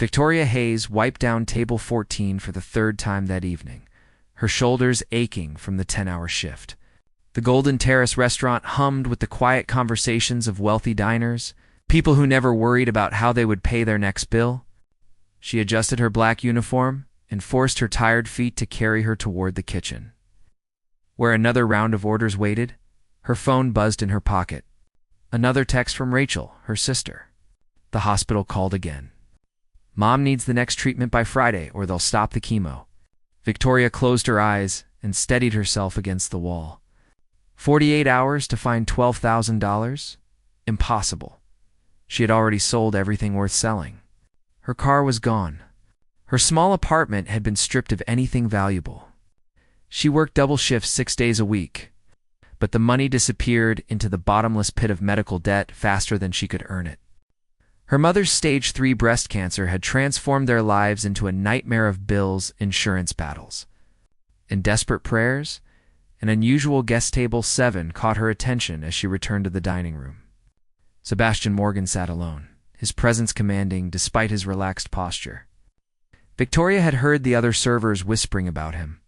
Victoria Hayes wiped down table 14 for the third time that evening, her shoulders aching from the 10-hour shift. The Golden Terrace restaurant hummed with the quiet conversations of wealthy diners, people who never worried about how they would pay their next bill. She adjusted her black uniform and forced her tired feet to carry her toward the kitchen. Where another round of orders waited, her phone buzzed in her pocket. Another text from Rachel, her sister. The hospital called again. Mom needs the next treatment by Friday or they'll stop the chemo. Victoria closed her eyes and steadied herself against the wall. 48 hours to find $12,000? Impossible. She had already sold everything worth selling. Her car was gone. Her small apartment had been stripped of anything valuable. She worked double shifts 6 days a week, but the money disappeared into the bottomless pit of medical debt faster than she could earn it. Her mother's stage 3 breast cancer had transformed their lives into a nightmare of bills, insurance battles. In desperate prayers, an unusual guest table 7 caught her attention as she returned to the dining room. Sebastian Morgan sat alone, his presence commanding despite his relaxed posture. Victoria had heard the other servers whispering about him.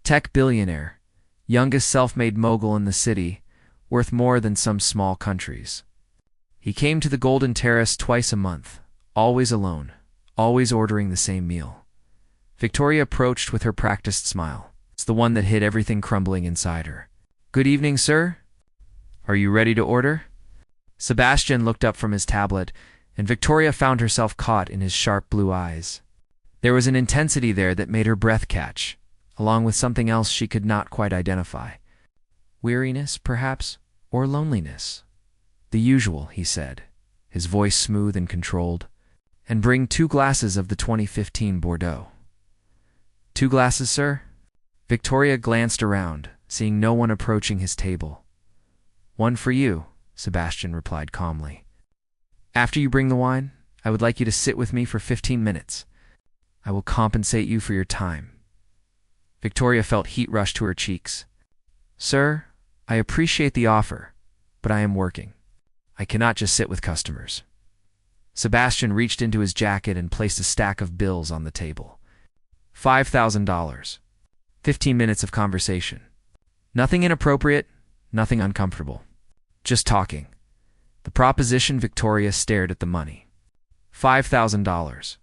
Tech billionaire, youngest self-made mogul in the city, worth more than some small countries. He came to the Golden Terrace twice a month, always alone, always ordering the same meal. Victoria approached with her practiced smile. It's the one that hid everything crumbling inside her. "Good evening, sir. Are you ready to order?" Sebastian looked up from his tablet, and Victoria found herself caught in his sharp blue eyes. There was an intensity there that made her breath catch, along with something else she could not quite identify. Weariness, perhaps, or loneliness. "The usual," he said, his voice smooth and controlled. "And bring 2 glasses of the 2015 Bordeaux." "2 glasses, sir?" Victoria glanced around, seeing no one approaching his table. "One for you," Sebastian replied calmly. "After you bring the wine, I would like you to sit with me for 15 minutes. I will compensate you for your time." Victoria felt heat rush to her cheeks. "Sir, I appreciate the offer, but I am working. I cannot just sit with customers." Sebastian reached into his jacket and placed a stack of bills on the table. $5,000. 15 minutes of conversation. Nothing inappropriate, nothing uncomfortable. Just talking. The proposition. Victoria stared at the money. $5,000.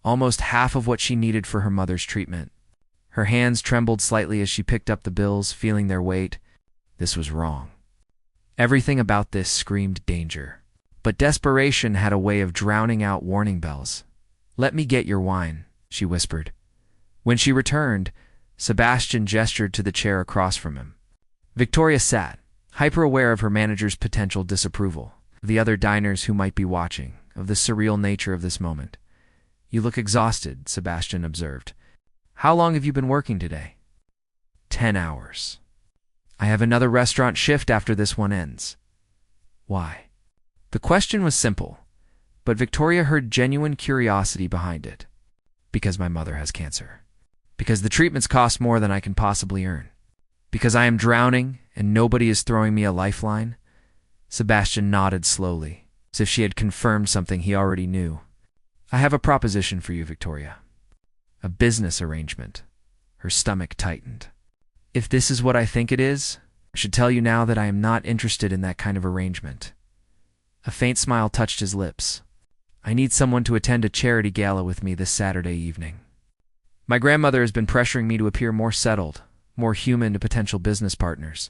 Almost half of what she needed for her mother's treatment. Her hands trembled slightly as she picked up the bills, feeling their weight. This was wrong. Everything about this screamed danger. But desperation had a way of drowning out warning bells. "Let me get your wine," she whispered. When she returned, Sebastian gestured to the chair across from him. Victoria sat, hyper-aware of her manager's potential disapproval, of the other diners who might be watching, of the surreal nature of this moment. "You look exhausted," Sebastian observed. "How long have you been working today?" 10 hours. "I have another restaurant shift after this one ends." "Why?" The question was simple, but Victoria heard genuine curiosity behind it. "Because my mother has cancer. Because the treatments cost more than I can possibly earn. Because I am drowning and nobody is throwing me a lifeline." Sebastian nodded slowly, as if she had confirmed something he already knew. "I have a proposition for you, Victoria. A business arrangement." Her stomach tightened. "If this is what I think it is, I should tell you now that I am not interested in that kind of arrangement." A faint smile touched his lips. "I need someone to attend a charity gala with me this Saturday evening. My grandmother has been pressuring me to appear more settled, more human to potential business partners.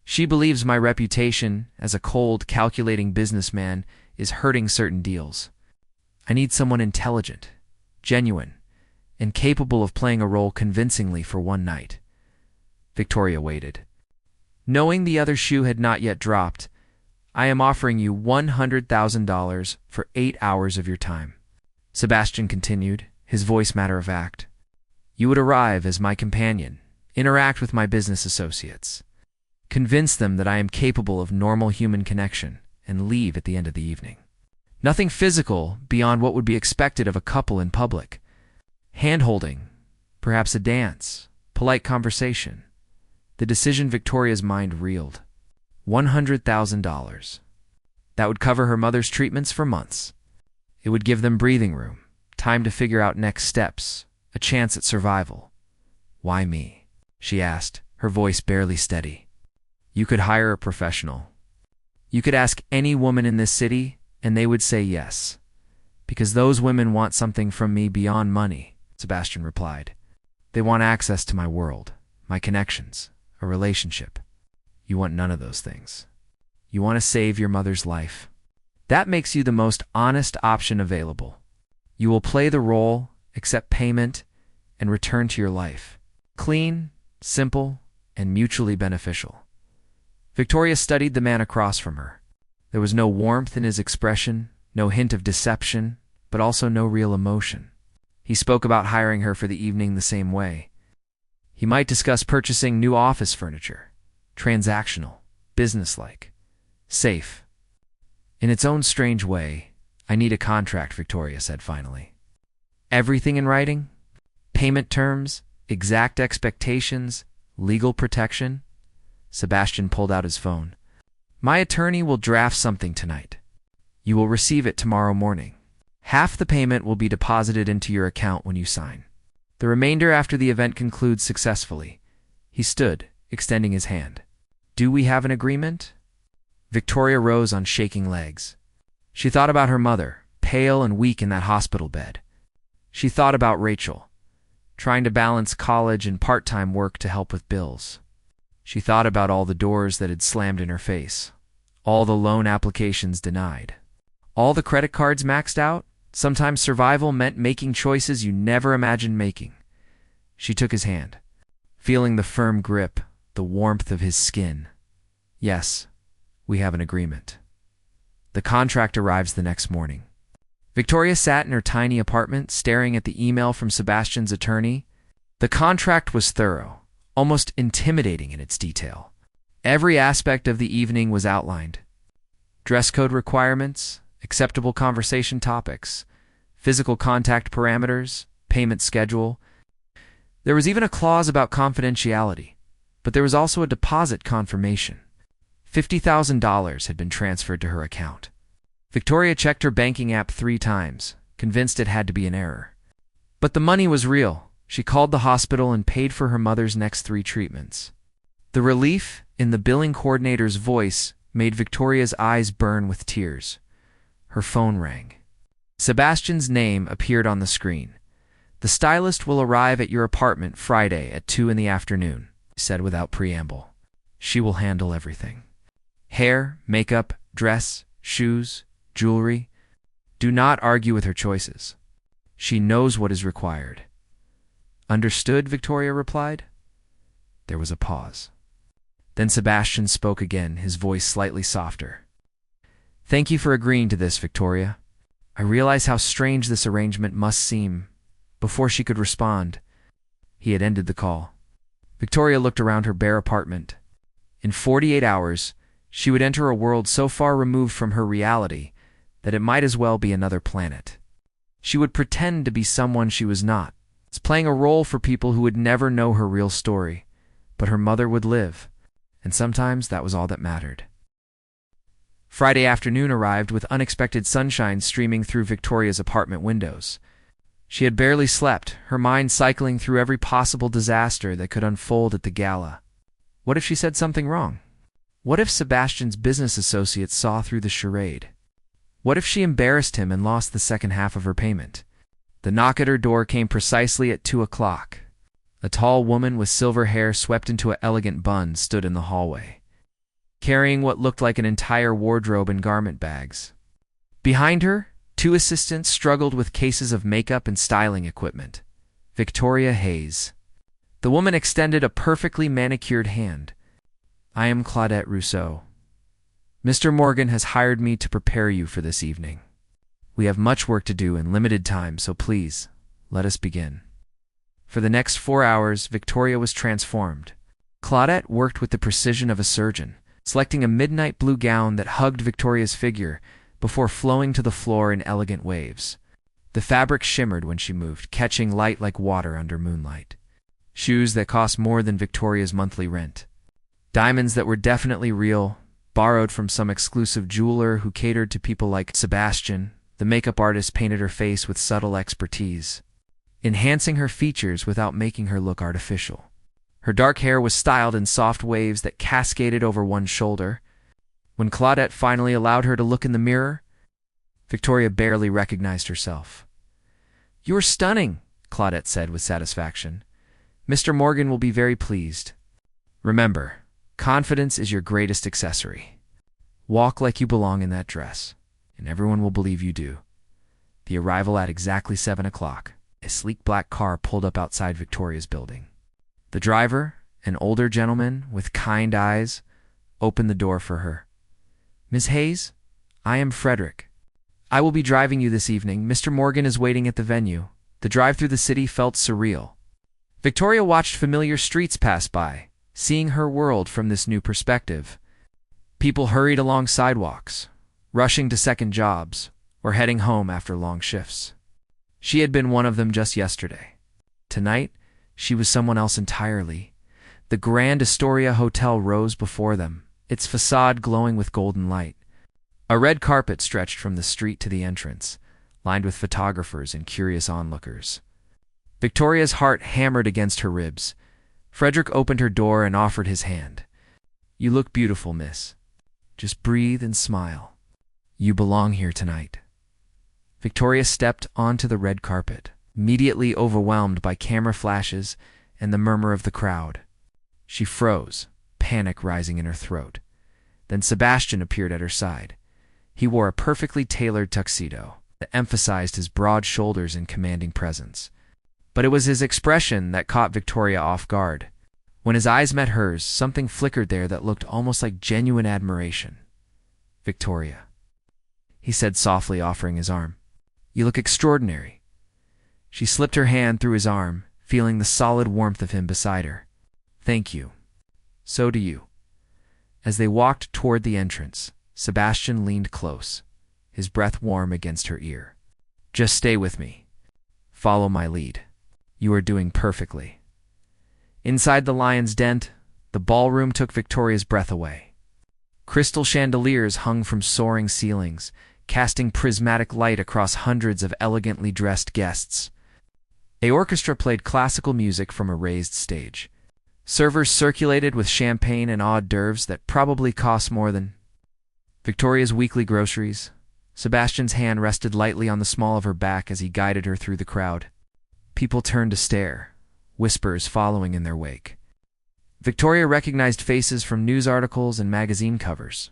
She believes my reputation as a cold, calculating businessman is hurting certain deals. I need someone intelligent, genuine, and capable of playing a role convincingly for one night." Victoria waited. Knowing the other shoe had not yet dropped, "I am offering you $100,000 for 8 hours of your time," Sebastian continued, his voice matter-of-fact. "You would arrive as my companion, interact with my business associates, convince them that I am capable of normal human connection, and leave at the end of the evening. Nothing physical beyond what would be expected of a couple in public. Hand-holding, perhaps a dance, polite conversation." The decision. Victoria's mind reeled. $100,000. That would cover her mother's treatments for months. It would give them breathing room, Time to figure out next steps, a chance at survival. Why me? She asked, her voice barely steady. You could hire a professional. You could ask any woman in this city, and they would say yes. Because those women want something from me beyond money, Sebastian replied. They want access to my world, my connections, a relationship. You want none of those things. You want to save your mother's life. That makes you the most honest option available. You will play the role, accept payment, and return to your life. Clean, simple, and mutually beneficial. Victoria studied the man across from her. There was no warmth in his expression, no hint of deception, but also no real emotion. He spoke about hiring her for the evening the same way. He might discuss purchasing new office furniture. Transactional, businesslike, safe. In its own strange way, I need a contract, Victoria said finally. Everything in writing? Payment terms, exact expectations, legal protection? Sebastian pulled out his phone. My attorney will draft something tonight. You will receive it tomorrow morning. Half the payment will be deposited into your account when you sign. The remainder after the event concludes successfully. He stood, extending his hand. Do we have an agreement? Victoria rose on shaking legs. She thought about her mother, pale and weak in that hospital bed. She thought about Rachel, trying to balance college and part-time work to help with bills. She thought about all the doors that had slammed in her face, all the loan applications denied, all the credit cards maxed out. Sometimes survival meant making choices you never imagined making. She took his hand, feeling the firm grip, the warmth of his skin. Yes, we have an agreement. The contract arrives the next morning. Victoria sat in her tiny apartment, staring at the email from Sebastian's attorney. The contract was thorough, almost intimidating in its detail. Every aspect of the evening was outlined. Dress code requirements, acceptable conversation topics, physical contact parameters, payment schedule. There was even a clause about confidentiality, but there was also a deposit confirmation. $50,000 had been transferred to her account. Victoria checked her banking app 3 times, convinced it had to be an error. But the money was real. She called the hospital and paid for her mother's next 3 treatments. The relief in the billing coordinator's voice made Victoria's eyes burn with tears. Her phone rang. Sebastian's name appeared on the screen. The stylist will arrive at your apartment Friday at 2 in the afternoon, he said without preamble. She will handle everything. Hair, makeup, dress, shoes, jewelry. Do not argue with her choices. She knows what is required. Understood, Victoria replied. There was a pause. Then Sebastian spoke again, his voice slightly softer. Thank you for agreeing to this, Victoria. I realize how strange this arrangement must seem. Before she could respond, he had ended the call. Victoria looked around her bare apartment. In 48 hours, she would enter a world so far removed from her reality that it might as well be another planet. She would pretend to be someone she was not, playing a role for people who would never know her real story. But her mother would live, and sometimes that was all that mattered. Friday afternoon arrived with unexpected sunshine streaming through Victoria's apartment windows. She had barely slept, her mind cycling through every possible disaster that could unfold at the gala. What if she said something wrong? What if Sebastian's business associates saw through the charade? What if she embarrassed him and lost the second half of her payment? The knock at her door came precisely at 2 o'clock. A tall woman with silver hair swept into an elegant bun stood in the hallway, carrying what looked like an entire wardrobe and garment bags. Behind her, 2 assistants struggled with cases of makeup and styling equipment. Victoria Hayes. The woman extended a perfectly manicured hand. I am Claudette Rousseau. Mr. Morgan has hired me to prepare you for this evening. We have much work to do in limited time, so please, let us begin. For the next 4 hours, Victoria was transformed. Claudette worked with the precision of a surgeon, selecting a midnight blue gown that hugged Victoria's figure before flowing to the floor in elegant waves. The fabric shimmered when she moved, catching light like water under moonlight. Shoes that cost more than Victoria's monthly rent. Diamonds that were definitely real, borrowed from some exclusive jeweler who catered to people like Sebastian, The makeup artist painted her face with subtle expertise, enhancing her features without making her look artificial. Her dark hair was styled in soft waves that cascaded over one shoulder. When Claudette finally allowed her to look in the mirror, Victoria barely recognized herself. "You're stunning," Claudette said with satisfaction. "Mr. Morgan will be very pleased. Remember, confidence is your greatest accessory. Walk like you belong in that dress, and everyone will believe you do." The arrival at exactly 7 o'clock. A sleek black car pulled up outside Victoria's building. The driver, an older gentleman with kind eyes, opened the door for her. "Miss Hayes, I am Frederick. I will be driving you this evening. Mr. Morgan is waiting at the venue." The drive through the city felt surreal. Victoria watched familiar streets pass by, seeing her world from this new perspective. People hurried along sidewalks, rushing to second jobs, or heading home after long shifts. She had been one of them just yesterday. Tonight, she was someone else entirely. The Grand Astoria Hotel rose before them, its facade glowing with golden light. A red carpet stretched from the street to the entrance, lined with photographers and curious onlookers. Victoria's heart hammered against her ribs. Frederick opened her door and offered his hand. "You look beautiful, miss. Just breathe and smile. You belong here tonight." Victoria stepped onto the red carpet, immediately overwhelmed by camera flashes and the murmur of the crowd. She froze, panic rising in her throat. Then Sebastian appeared at her side. He wore a perfectly tailored tuxedo that emphasized his broad shoulders and commanding presence. But it was his expression that caught Victoria off guard. When his eyes met hers, something flickered there that looked almost like genuine admiration. "Victoria," he said softly, offering his arm. "You look extraordinary." She slipped her hand through his arm, feeling the solid warmth of him beside her. "Thank you. So do you." As they walked toward the entrance, Sebastian leaned close, his breath warm against her ear. "Just stay with me. Follow my lead. You are doing perfectly." Inside the Lion's Den, the ballroom took Victoria's breath away. Crystal chandeliers hung from soaring ceilings, casting prismatic light across hundreds of elegantly dressed guests. An orchestra played classical music from a raised stage. Servers circulated with champagne and hors d'oeuvres that probably cost more than Victoria's weekly groceries. Sebastian's hand rested lightly on the small of her back as he guided her through the crowd. People turned to stare, whispers following in their wake. Victoria recognized faces from news articles and magazine covers.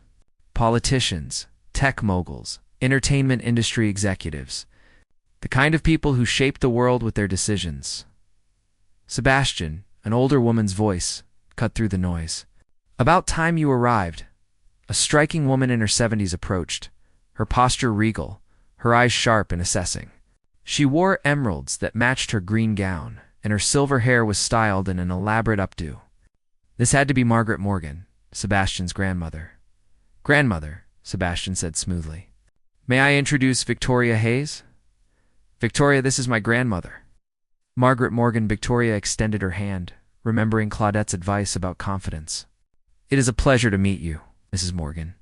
Politicians, tech moguls, entertainment industry executives. The kind of people who shaped the world with their decisions. "Sebastian," an older woman's voice, cut through the noise. "About time you arrived." A striking woman in her 70s approached, her posture regal, her eyes sharp and assessing. She wore emeralds that matched her green gown, and her silver hair was styled in an elaborate updo. This had to be Margaret Morgan, Sebastian's grandmother. "Grandmother," Sebastian said smoothly. "May I introduce Victoria Hayes?" "Victoria, this is my grandmother." Margaret Morgan. Victoria extended her hand, remembering Claudette's advice about confidence. "It is a pleasure to meet you, Mrs. Morgan.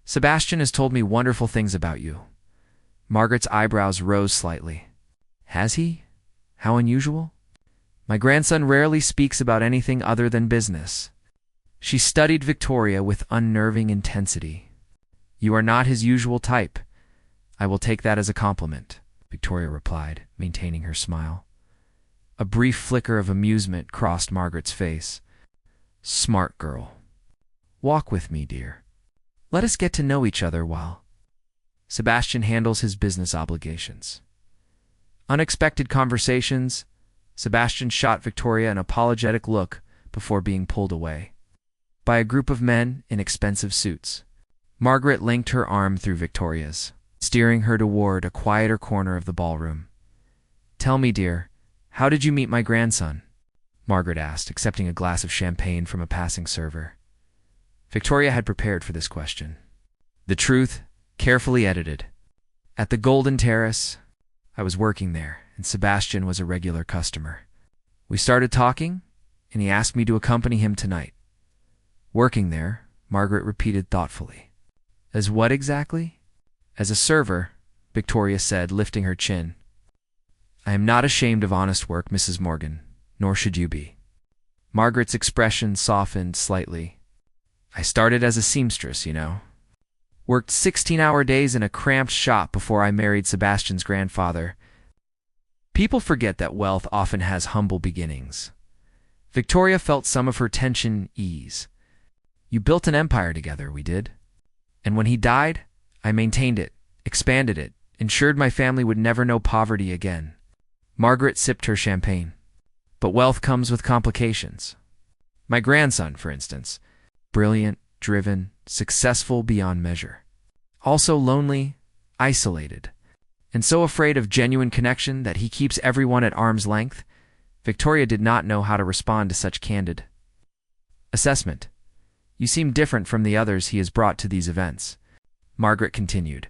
Sebastian has told me wonderful things about you." Margaret's eyebrows rose slightly. "Has he? How unusual." "My grandson rarely speaks about anything other than business." She studied Victoria with unnerving intensity. "You are not his usual type. I will take that as a compliment," Victoria replied, maintaining her smile. A brief flicker of amusement crossed Margaret's face. "Smart girl. Walk with me, dear. Let us get to know each other while Sebastian handles his business obligations." Unexpected conversations. Sebastian shot Victoria an apologetic look before being pulled away by a group of men in expensive suits. Margaret linked her arm through Victoria's, steering her toward a quieter corner of the ballroom. "Tell me, dear, how did you meet my grandson?" Margaret asked, accepting a glass of champagne from a passing server. Victoria had prepared for this question. The truth, carefully edited. "At the Golden Terrace. I was working there, and Sebastian was a regular customer. We started talking, and he asked me to accompany him tonight." "Working there," Margaret repeated thoughtfully. "As what exactly?" "As a server, Victoria said, lifting her chin. I am not ashamed of honest work, Mrs. Morgan, nor should you be. Margaret's expression softened slightly. I started as a seamstress, you know. Worked 16-hour days in a cramped shop before I married Sebastian's grandfather. People forget that wealth often has humble beginnings. Victoria felt some of her tension ease. You built an empire together, we did. And when he died, I maintained it, expanded it, ensured my family would never know poverty again. Margaret sipped her champagne. But wealth comes with complications. My grandson, for instance, brilliant, driven, successful beyond measure. Also lonely, isolated, and so afraid of genuine connection that he keeps everyone at arm's length. Victoria did not know how to respond to such candid assessment. You seem different from the others he has brought to these events. Margaret continued.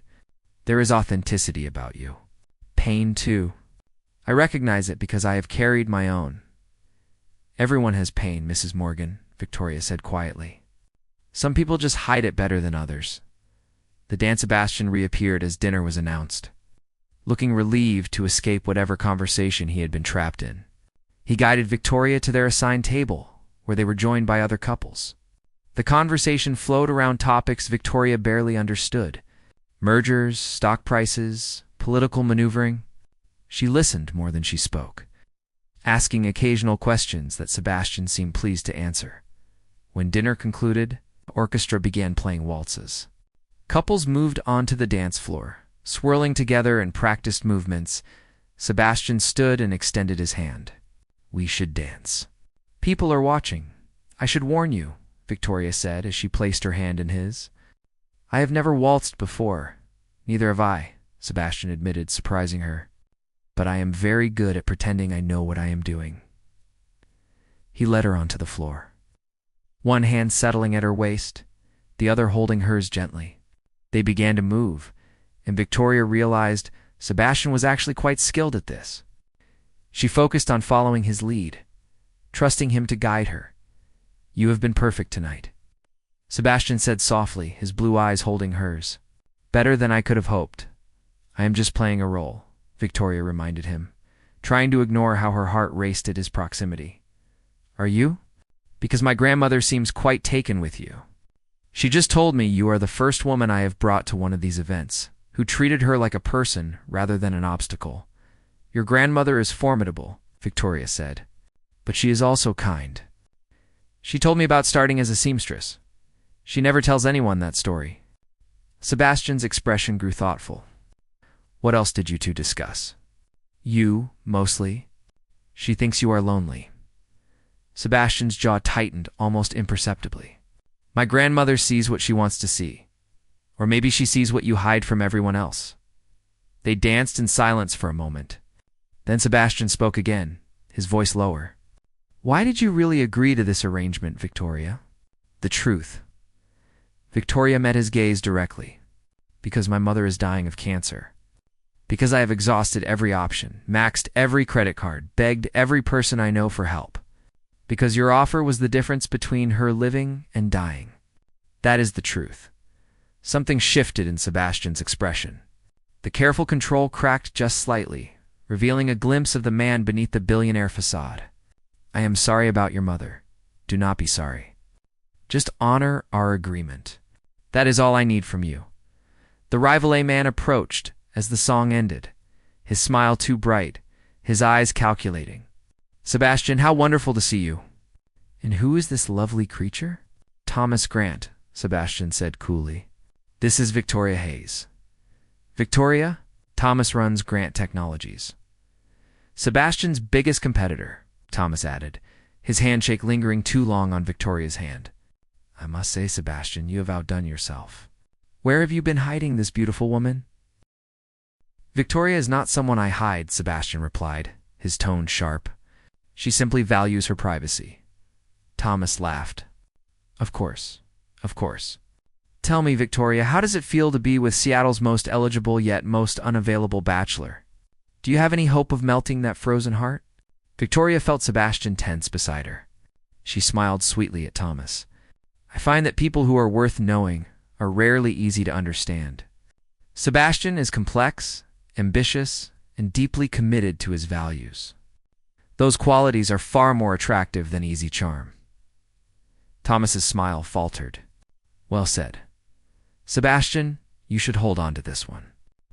There is authenticity about you. Pain, too. I recognize it because I have carried my own. Everyone has pain, Mrs. Morgan, Victoria said quietly. Some people just hide it better than others. The Dan Sebastian reappeared as dinner was announced, looking relieved to escape whatever conversation he had been trapped in. He guided Victoria to their assigned table, where they were joined by other couples. The conversation flowed around topics Victoria barely understood. Mergers, stock prices, political maneuvering. She listened more than she spoke, asking occasional questions that Sebastian seemed pleased to answer. When dinner concluded, the orchestra began playing waltzes. Couples moved onto the dance floor, swirling together in practiced movements. Sebastian stood and extended his hand. We should dance. People are watching. I should warn you, Victoria said as she placed her hand in his. I have never waltzed before. Neither have I, Sebastian admitted, surprising her. But I am very good at pretending I know what I am doing. He led her onto the floor, one hand settling at her waist, the other holding hers gently. They began to move, and Victoria realized Sebastian was actually quite skilled at this. She focused on following his lead, trusting him to guide her. You have been perfect tonight, Sebastian said softly, his blue eyes holding hers. Better than I could have hoped. I am just playing a role, Victoria reminded him, trying to ignore how her heart raced at his proximity. Are you? Because my grandmother seems quite taken with you. She just told me you are the first woman I have brought to one of these events, who treated her like a person rather than an obstacle. Your grandmother is formidable, Victoria said, but she is also kind. She told me about starting as a seamstress. She never tells anyone that story. Sebastian's expression grew thoughtful. What else did you two discuss? You, mostly. She thinks you are lonely. Sebastian's jaw tightened almost imperceptibly. My grandmother sees what she wants to see. Or maybe she sees what you hide from everyone else. They danced in silence for a moment. Then Sebastian spoke again, his voice lower. Why did you really agree to this arrangement, Victoria? The truth. Victoria met his gaze directly. Because my mother is dying of cancer. Because I have exhausted every option, maxed every credit card, begged every person I know for help. Because your offer was the difference between her living and dying. That is the truth. Something shifted in Sebastian's expression. The careful control cracked just slightly, revealing a glimpse of the man beneath the billionaire facade. I am sorry about your mother. Do not be sorry. Just honor our agreement. That is all I need from you. The rival man approached as the song ended, his smile too bright, his eyes calculating. Sebastian, how wonderful to see you. And who is this lovely creature? Thomas Grant, Sebastian said coolly. This is Victoria Hayes. Victoria, Thomas runs Grant Technologies. Sebastian's biggest competitor, Thomas added, his handshake lingering too long on Victoria's hand. I must say, Sebastian, you have outdone yourself. Where have you been hiding this beautiful woman? Victoria is not someone I hide, Sebastian replied, his tone sharp. She simply values her privacy. Thomas laughed. Of course, of course. Tell me, Victoria, how does it feel to be with Seattle's most eligible yet most unavailable bachelor? Do you have any hope of melting that frozen heart? Victoria felt Sebastian tense beside her. She smiled sweetly at Thomas. I find that people who are worth knowing are rarely easy to understand. Sebastian is complex, ambitious, and deeply committed to his values. Those qualities are far more attractive than easy charm. Thomas's smile faltered. Well said. Sebastian, you should hold on to this one.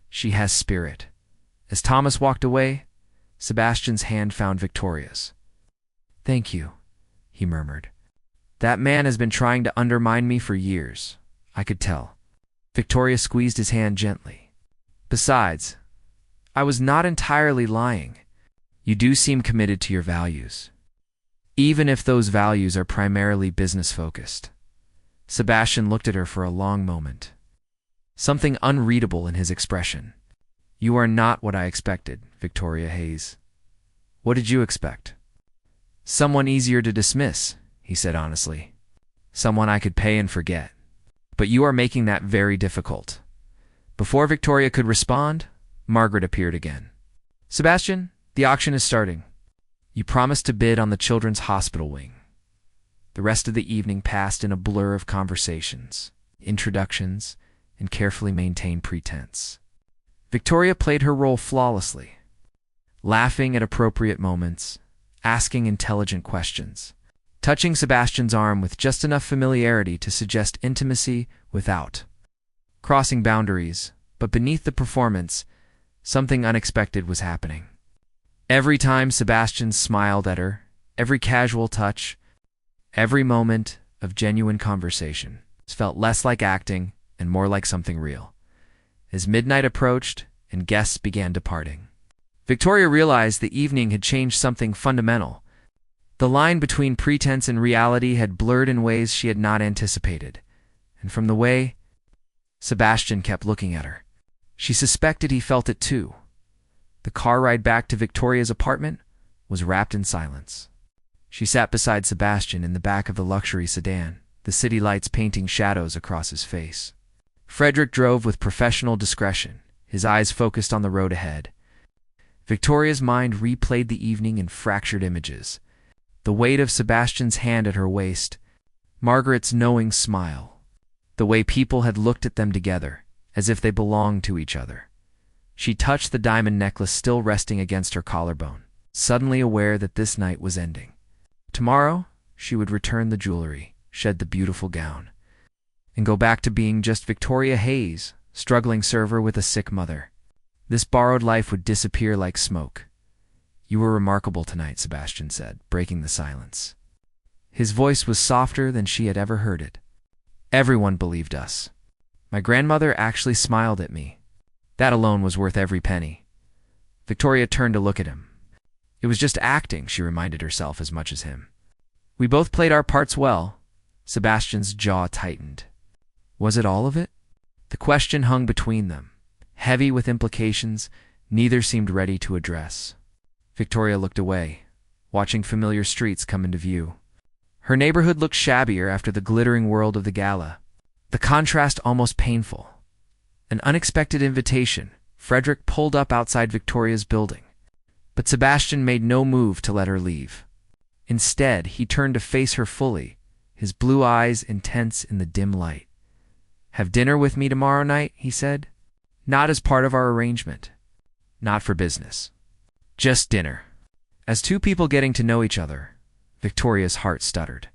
She has spirit. As Thomas walked away, Sebastian's hand found Victoria's. Thank you, he murmured. That man has been trying to undermine me for years. I could tell. Victoria squeezed his hand gently. Besides, I was not entirely lying. You do seem committed to your values, even if those values are primarily business-focused. Sebastian looked at her for a long moment. Something unreadable in his expression. You are not what I expected, Victoria Hayes. What did you expect? Someone easier to dismiss, he said honestly. Someone I could pay and forget. But you are making that very difficult. Before Victoria could respond, Margaret appeared again. Sebastian, the auction is starting. You promised to bid on the children's hospital wing. The rest of the evening passed in a blur of conversations, introductions, and carefully maintained pretense. Victoria played her role flawlessly, laughing at appropriate moments, asking intelligent questions, touching Sebastian's arm with just enough familiarity to suggest intimacy without crossing boundaries, but beneath the performance, something unexpected was happening. Every time Sebastian smiled at her, every casual touch, every moment of genuine conversation felt less like acting and more like something real. As midnight approached and guests began departing, Victoria realized the evening had changed something fundamental. The line between pretense and reality had blurred in ways she had not anticipated, and from the way Sebastian kept looking at her, she suspected he felt it too. The car ride back to Victoria's apartment was wrapped in silence. She sat beside Sebastian in the back of the luxury sedan, the city lights painting shadows across his face. Frederick drove with professional discretion, his eyes focused on the road ahead. Victoria's mind replayed the evening in fractured images. The weight of Sebastian's hand at her waist, Margaret's knowing smile, the way people had looked at them together, as if they belonged to each other. She touched the diamond necklace still resting against her collarbone, suddenly aware that this night was ending. Tomorrow, she would return the jewelry, shed the beautiful gown, and go back to being just Victoria Hayes, struggling server with a sick mother. This borrowed life would disappear like smoke. You were remarkable tonight, Sebastian said, breaking the silence. His voice was softer than she had ever heard it. Everyone believed us. My grandmother actually smiled at me. That alone was worth every penny. Victoria turned to look at him. It was just acting, she reminded herself as much as him. We both played our parts well. Sebastian's jaw tightened. Was it all of it? The question hung between them, heavy with implications neither seemed ready to address. Victoria looked away, watching familiar streets come into view. Her neighborhood looked shabbier after the glittering world of the gala, the contrast almost painful. An unexpected invitation, Frederick pulled up outside Victoria's building, but Sebastian made no move to let her leave. Instead, he turned to face her fully, his blue eyes intense in the dim light. Have dinner with me tomorrow night, he said. Not as part of our arrangement. Not for business. Just dinner. As two people getting to know each other, Victoria's heart stuttered.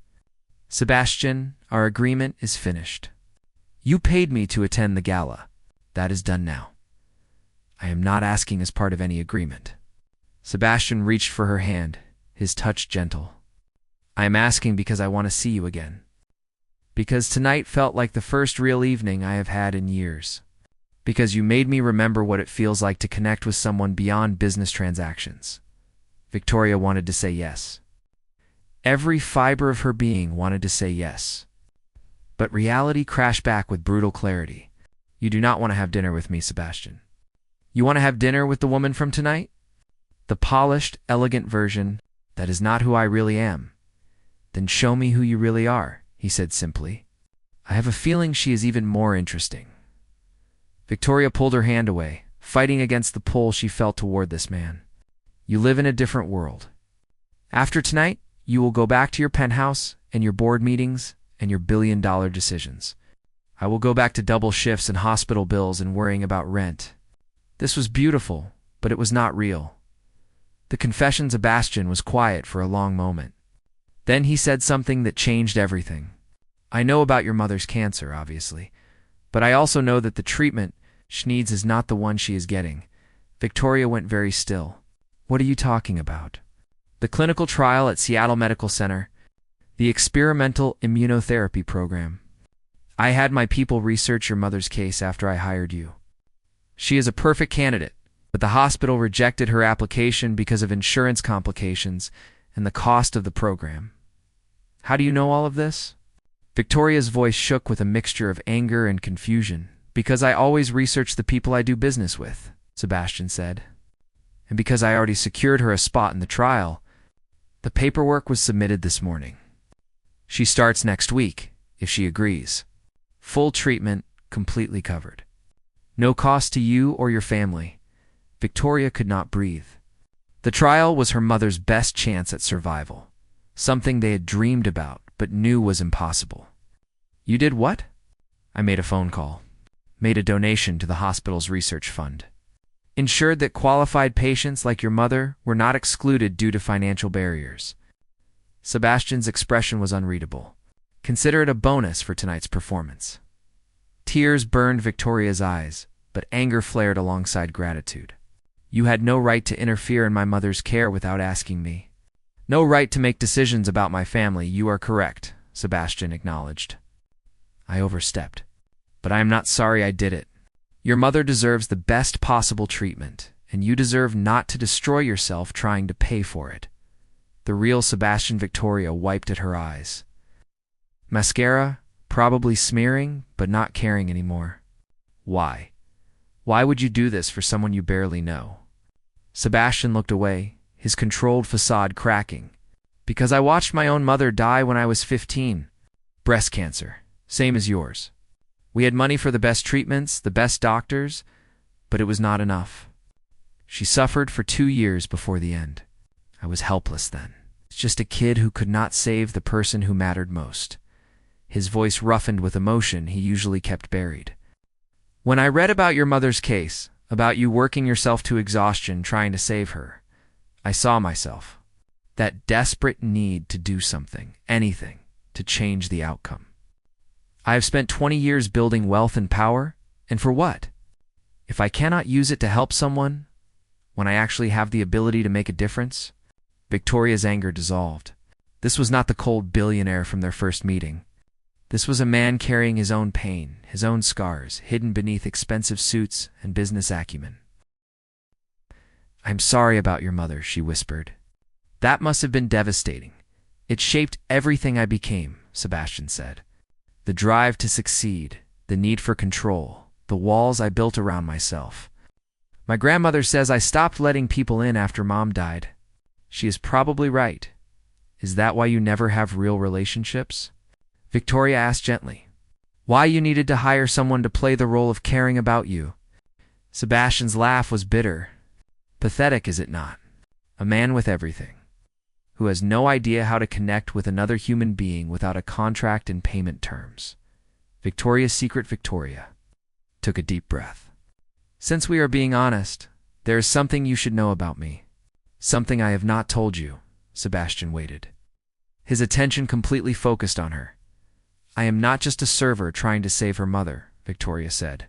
Sebastian, our agreement is finished. You paid me to attend the gala. That is done now. I am not asking as part of any agreement. Sebastian reached for her hand, his touch gentle. I am asking because I want to see you again. Because tonight felt like the first real evening I have had in years. Because you made me remember what it feels like to connect with someone beyond business transactions. Victoria wanted to say yes. Every fiber of her being wanted to say yes. But reality crashed back with brutal clarity. You do not want to have dinner with me, Sebastian. You want to have dinner with the woman from tonight? The polished, elegant version that is not who I really am. Then show me who you really are, he said simply. I have a feeling she is even more interesting. Victoria pulled her hand away, fighting against the pull she felt toward this man. You live in a different world. After tonight, you will go back to your penthouse and your board meetings and your billion-dollar decisions. I will go back to double shifts and hospital bills and worrying about rent. This was beautiful, but it was not real. The confession Sebastian was quiet for a long moment. Then he said something that changed everything. I know about your mother's cancer, obviously, but I also know that the treatment she needs is not the one she is getting. Victoria went very still. What are you talking about? The clinical trial at Seattle Medical Center, the experimental immunotherapy program. I had my people research your mother's case after I hired you. She is a perfect candidate, but the hospital rejected her application because of insurance complications and the cost of the program. How do you know all of this? Victoria's voice shook with a mixture of anger and confusion. Because I always research the people I do business with, Sebastian said. And because I already secured her a spot in the trial, the paperwork was submitted this morning. She starts next week, if she agrees. Full treatment, completely covered. No cost to you or your family. Victoria could not breathe. The trial was her mother's best chance at survival, something they had dreamed about but knew was impossible. You did what? I made a phone call, made a donation to the hospital's research fund, ensured that qualified patients like your mother were not excluded due to financial barriers. Sebastian's expression was unreadable. Consider it a bonus for tonight's performance. Tears burned Victoria's eyes, but anger flared alongside gratitude. You had no right to interfere in my mother's care without asking me. No right to make decisions about my family, you are correct, Sebastian acknowledged. I overstepped, but I am not sorry I did it. Your mother deserves the best possible treatment, and you deserve not to destroy yourself trying to pay for it. The real Sebastian. Victoria wiped at her eyes. Mascara, probably smearing, but not caring anymore. Why? Why would you do this for someone you barely know? Sebastian looked away, his controlled facade cracking. Because I watched my own mother die when I was 15. Breast cancer, same as yours. We had money for the best treatments, the best doctors, but it was not enough. She suffered for 2 years before the end. I was helpless then. Just a kid who could not save the person who mattered most. His voice roughened with emotion he usually kept buried. When I read about your mother's case, about you working yourself to exhaustion trying to save her, I saw myself. That desperate need to do something, anything, to change the outcome. I have spent 20 years building wealth and power, and for what? If I cannot use it to help someone, when I actually have the ability to make a difference? Victoria's anger dissolved. This was not the cold billionaire from their first meeting. This was a man carrying his own pain, his own scars, hidden beneath expensive suits and business acumen. I'm sorry about your mother, she whispered. That must have been devastating. It shaped everything I became, Sebastian said. The drive to succeed, the need for control, the walls I built around myself. My grandmother says I stopped letting people in after Mom died. She is probably right. Is that why you never have real relationships? Victoria asked gently. Why you needed to hire someone to play the role of caring about you? Sebastian's laugh was bitter. Pathetic, is it not? A man with everything, who has no idea how to connect with another human being without a contract and payment terms. Victoria's Secret Victoria took a deep breath. Since we are being honest, there is something you should know about me. Something I have not told you. Sebastian waited, his attention completely focused on her. I am not just a server trying to save her mother, Victoria said.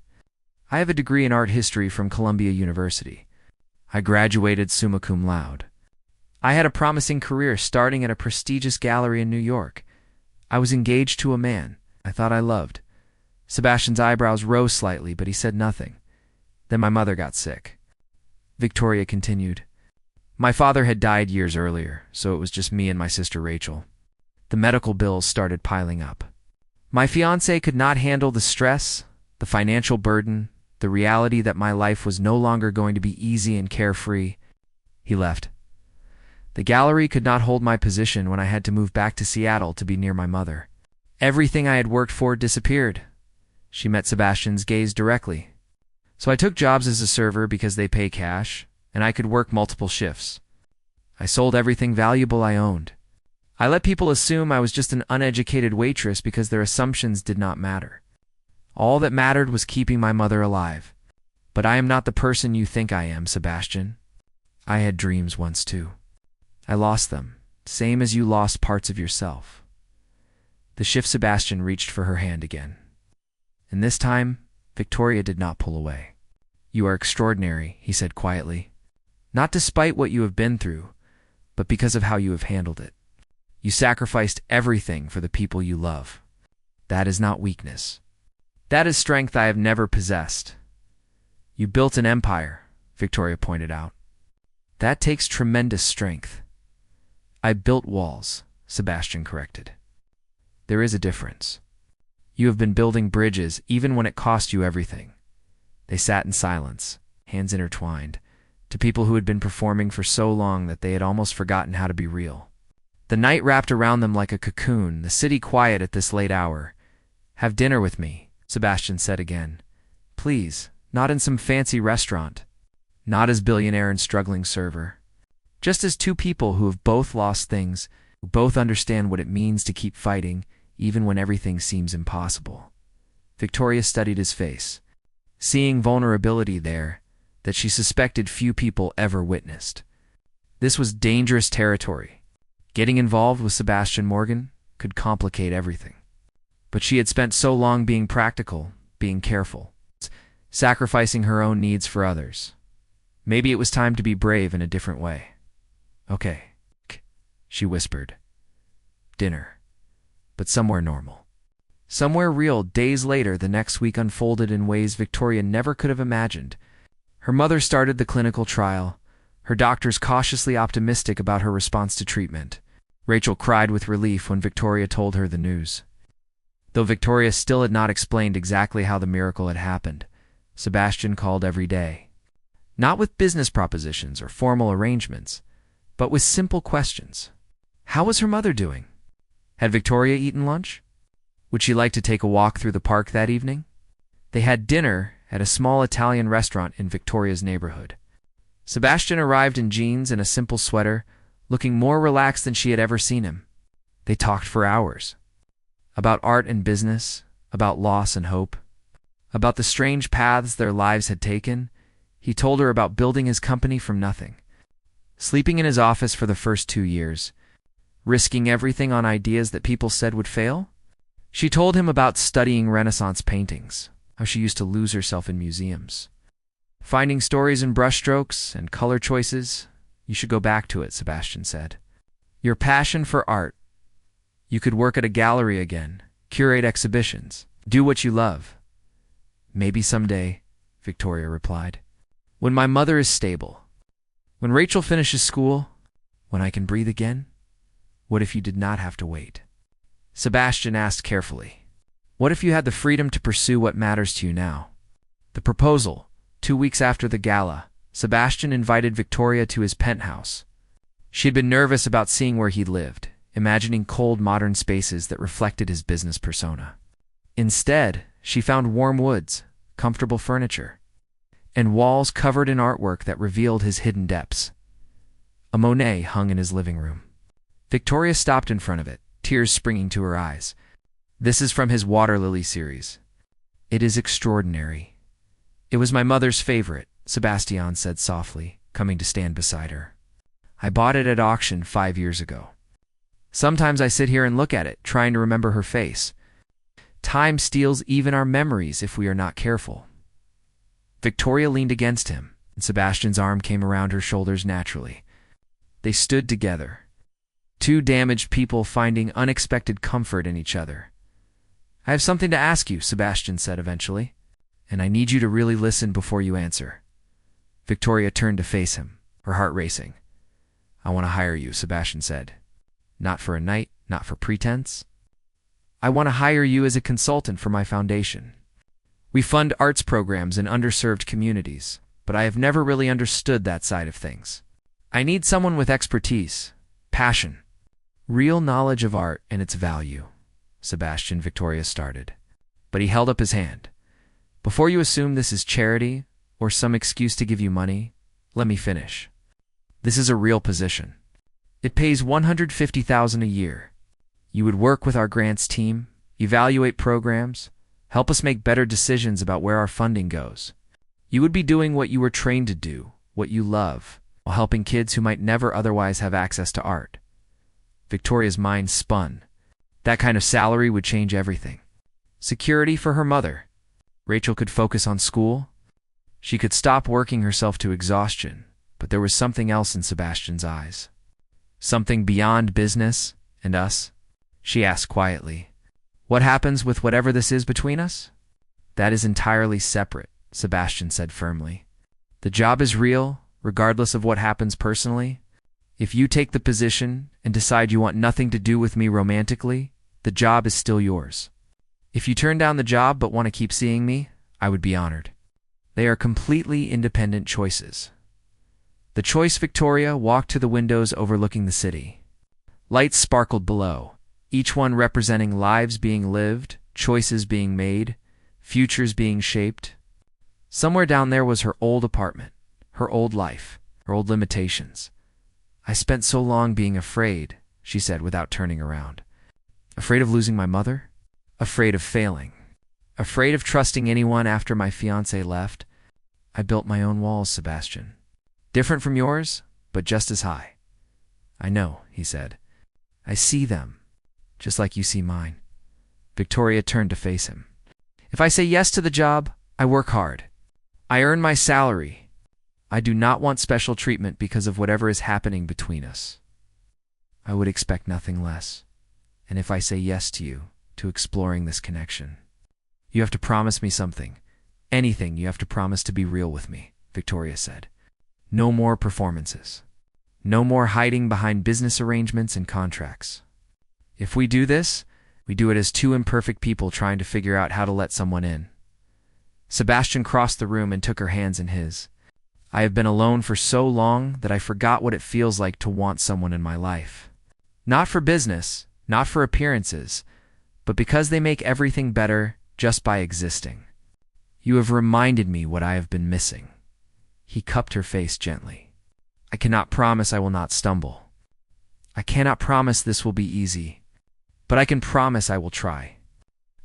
I have a degree in art history from Columbia University. I graduated summa cum laude. I had a promising career starting at a prestigious gallery in New York. I was engaged to a man I thought I loved. Sebastian's eyebrows rose slightly, but he said nothing. Then my mother got sick. Victoria continued. My father had died years earlier, so it was just me and my sister Rachel. The medical bills started piling up. My fiancé could not handle the stress, the financial burden, the reality that my life was no longer going to be easy and carefree. He left. The gallery could not hold my position when I had to move back to Seattle to be near my mother. Everything I had worked for disappeared. She met Sebastian's gaze directly. So I took jobs as a server because they pay cash, and I could work multiple shifts. I sold everything valuable I owned. I let people assume I was just an uneducated waitress because their assumptions did not matter. All that mattered was keeping my mother alive. But I am not the person you think I am, Sebastian. I had dreams once too. I lost them, same as you lost parts of yourself. The shift Sebastian reached for her hand again. And this time, Victoria did not pull away. You are extraordinary, he said quietly. Not despite what you have been through, but because of how you have handled it. You sacrificed everything for the people you love. That is not weakness. That is strength I have never possessed. You built an empire, Victoria pointed out. That takes tremendous strength. I built walls, Sebastian corrected. There is a difference. You have been building bridges even when it cost you everything. They sat in silence, hands intertwined, to people who had been performing for so long that they had almost forgotten how to be real. The night wrapped around them like a cocoon, the city quiet at this late hour. Have dinner with me, Sebastian said again. Please, not in some fancy restaurant. Not as billionaire and struggling server. Just as two people who have both lost things, who both understand what it means to keep fighting, even when everything seems impossible. Victoria studied his face, seeing vulnerability there that she suspected few people ever witnessed. This was dangerous territory. Getting involved with Sebastian Morgan could complicate everything. But she had spent so long being practical, being careful, sacrificing her own needs for others. Maybe it was time to be brave in a different way. Okay, she whispered. Dinner. But somewhere normal. Somewhere real. Days later, the next week unfolded in ways Victoria never could have imagined. Her mother started the clinical trial, her doctors cautiously optimistic about her response to treatment. Rachel cried with relief when Victoria told her the news. Though Victoria still had not explained exactly how the miracle had happened, Sebastian called every day. Not with business propositions or formal arrangements, but with simple questions. How was her mother doing? Had Victoria eaten lunch? Would she like to take a walk through the park that evening? They had dinner at a small Italian restaurant in Victoria's neighborhood. Sebastian arrived in jeans and a simple sweater, looking more relaxed than she had ever seen him. They talked for hours. About art and business, about loss and hope, about the strange paths their lives had taken. He told her about building his company from nothing, sleeping in his office for the first 2 years, risking everything on ideas that people said would fail. She told him about studying Renaissance paintings, how she used to lose herself in museums. Finding stories in brushstrokes and color choices. You should go back to it, Sebastian said. Your passion for art. You could work at a gallery again, curate exhibitions, do what you love. Maybe someday, Victoria replied. When my mother is stable. When Rachel finishes school. When I can breathe again. What if you did not have to wait? Sebastian asked carefully. What if you had the freedom to pursue what matters to you now? The proposal. 2 weeks after the gala, Sebastian invited Victoria to his penthouse. She had been nervous about seeing where he lived, imagining cold modern spaces that reflected his business persona. Instead, she found warm woods, comfortable furniture, and walls covered in artwork that revealed his hidden depths. A Monet hung in his living room. Victoria stopped in front of it, tears springing to her eyes. This is from his Water Lily series. It is extraordinary. It was my mother's favorite, Sebastian said softly, coming to stand beside her. I bought it at auction 5 years ago. Sometimes I sit here and look at it, trying to remember her face. Time steals even our memories if we are not careful. Victoria leaned against him, and Sebastian's arm came around her shoulders naturally. They stood together. Two damaged people finding unexpected comfort in each other. I have something to ask you, Sebastian said eventually, and I need you to really listen before you answer. Victoria turned to face him, her heart racing. I want to hire you, Sebastian said. Not for a night, not for pretense. I want to hire you as a consultant for my foundation. We fund arts programs in underserved communities, but I have never really understood that side of things. I need someone with expertise, passion, real knowledge of art and its value. Sebastian, Victoria started, but he held up his hand. Before you assume this is charity or some excuse to give you money, let me finish. This is a real position. It pays $150,000 a year. You would work with our grants team, evaluate programs, Help us make better decisions about where our funding goes. You would be doing what you were trained to do, what you love, while helping kids who might never otherwise have access to art. Victoria's mind spun. That kind of salary would change everything. Security for her mother. Rachel could focus on school. She could stop working herself to exhaustion, but there was something else in Sebastian's eyes. Something beyond business and us? She asked quietly. What happens with whatever this is between us? That is entirely separate, Sebastian said firmly. The job is real, regardless of what happens personally. If you take the position and decide you want nothing to do with me romantically, the job is still yours. If you turn down the job but want to keep seeing me, I would be honored. They are completely independent choices. The choice Victoria walked to the windows overlooking the city. Lights sparkled below, each one representing lives being lived, choices being made, futures being shaped. Somewhere down there was her old apartment, her old life, her old limitations. I spent so long being afraid, she said without turning around. Afraid of losing my mother? Afraid of failing. Afraid of trusting anyone after my fiancé left. I built my own walls, Sebastian. Different from yours, but just as high. I know, he said. I see them, just like you see mine. Victoria turned to face him. If I say yes to the job, I work hard. I earn my salary. I do not want special treatment because of whatever is happening between us. I would expect nothing less. And if I say yes to you, to exploring this connection, you have to promise me something. Anything you have to promise to be real with me, Victoria said. No more performances. No more hiding behind business arrangements and contracts. If we do this, we do it as two imperfect people trying to figure out how to let someone in. Sebastian crossed the room and took her hands in his. I have been alone for so long that I forgot what it feels like to want someone in my life. Not for business, not for appearances, but because they make everything better just by existing. You have reminded me what I have been missing. He cupped her face gently. I cannot promise I will not stumble. I cannot promise this will be easy, but I can promise I will try.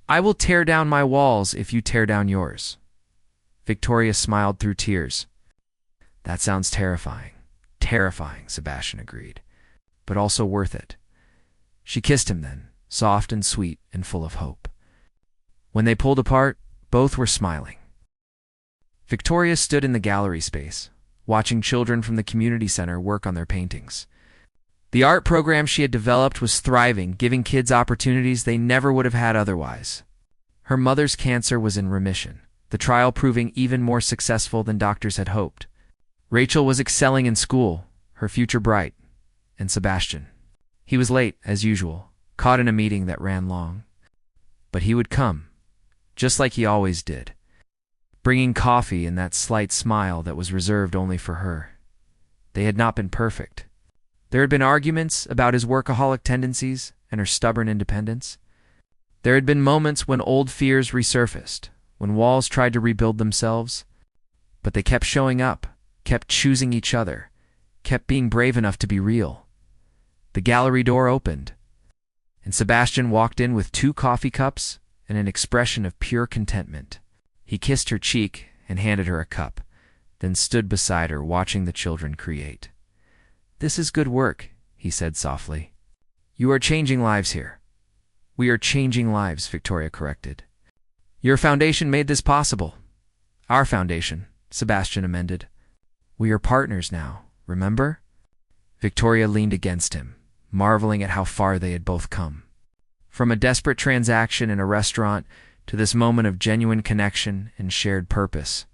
I will tear down my walls if you tear down yours. Victoria smiled through tears. That sounds terrifying. Terrifying, Sebastian agreed, but also worth it. She kissed him then, soft and sweet and full of hope. When they pulled apart, both were smiling. Victoria stood in the gallery space, watching children from the community center work on their paintings. The art program she had developed was thriving, giving kids opportunities they never would have had otherwise. Her mother's cancer was in remission, the trial proving even more successful than doctors had hoped. Rachel was excelling in school, her future bright, and Sebastian. He was late, as usual, caught in a meeting that ran long. But he would come, just like he always did, bringing coffee and that slight smile that was reserved only for her. They had not been perfect. There had been arguments about his workaholic tendencies and her stubborn independence. There had been moments when old fears resurfaced, when walls tried to rebuild themselves. But they kept showing up, kept choosing each other, kept being brave enough to be real. The gallery door opened, and Sebastian walked in with 2 coffee cups and an expression of pure contentment. He kissed her cheek and handed her a cup, then stood beside her watching the children create. This is good work, he said softly. You are changing lives here. We are changing lives, Victoria corrected. Your foundation made this possible. Our foundation, Sebastian amended. We are partners now, remember? Victoria leaned against him, marveling at how far they had both come. From a desperate transaction in a restaurant to this moment of genuine connection and shared purpose.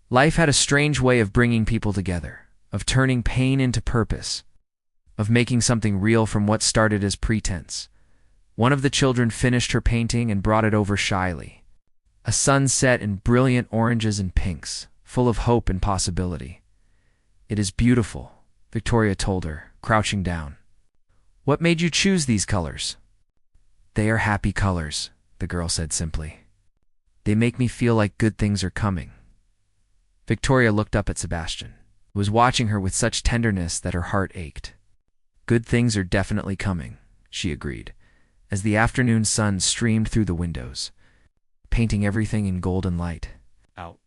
Life had a strange way of bringing people together, of turning pain into purpose, of making something real from what started as pretense. One of the children finished her painting and brought it over shyly. A sunset in brilliant oranges and pinks, full of hope and possibility. It is beautiful, Victoria told her, crouching down. What made you choose these colors? They are happy colors, the girl said simply. They make me feel like good things are coming. Victoria looked up at Sebastian, who was watching her with such tenderness that her heart ached. Good things are definitely coming, she agreed, as the afternoon sun streamed through the windows. painting everything in golden light. Out.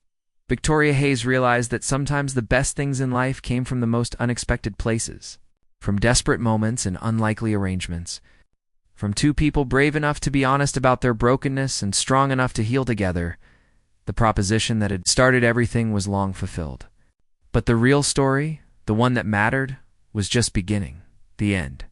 Victoria Hayes realized that sometimes the best things in life came from the most unexpected places, from desperate moments and unlikely arrangements, from two people brave enough to be honest about their brokenness and strong enough to heal together. The proposition that had started everything was long fulfilled. But the real story, the one that mattered, was just beginning. The end.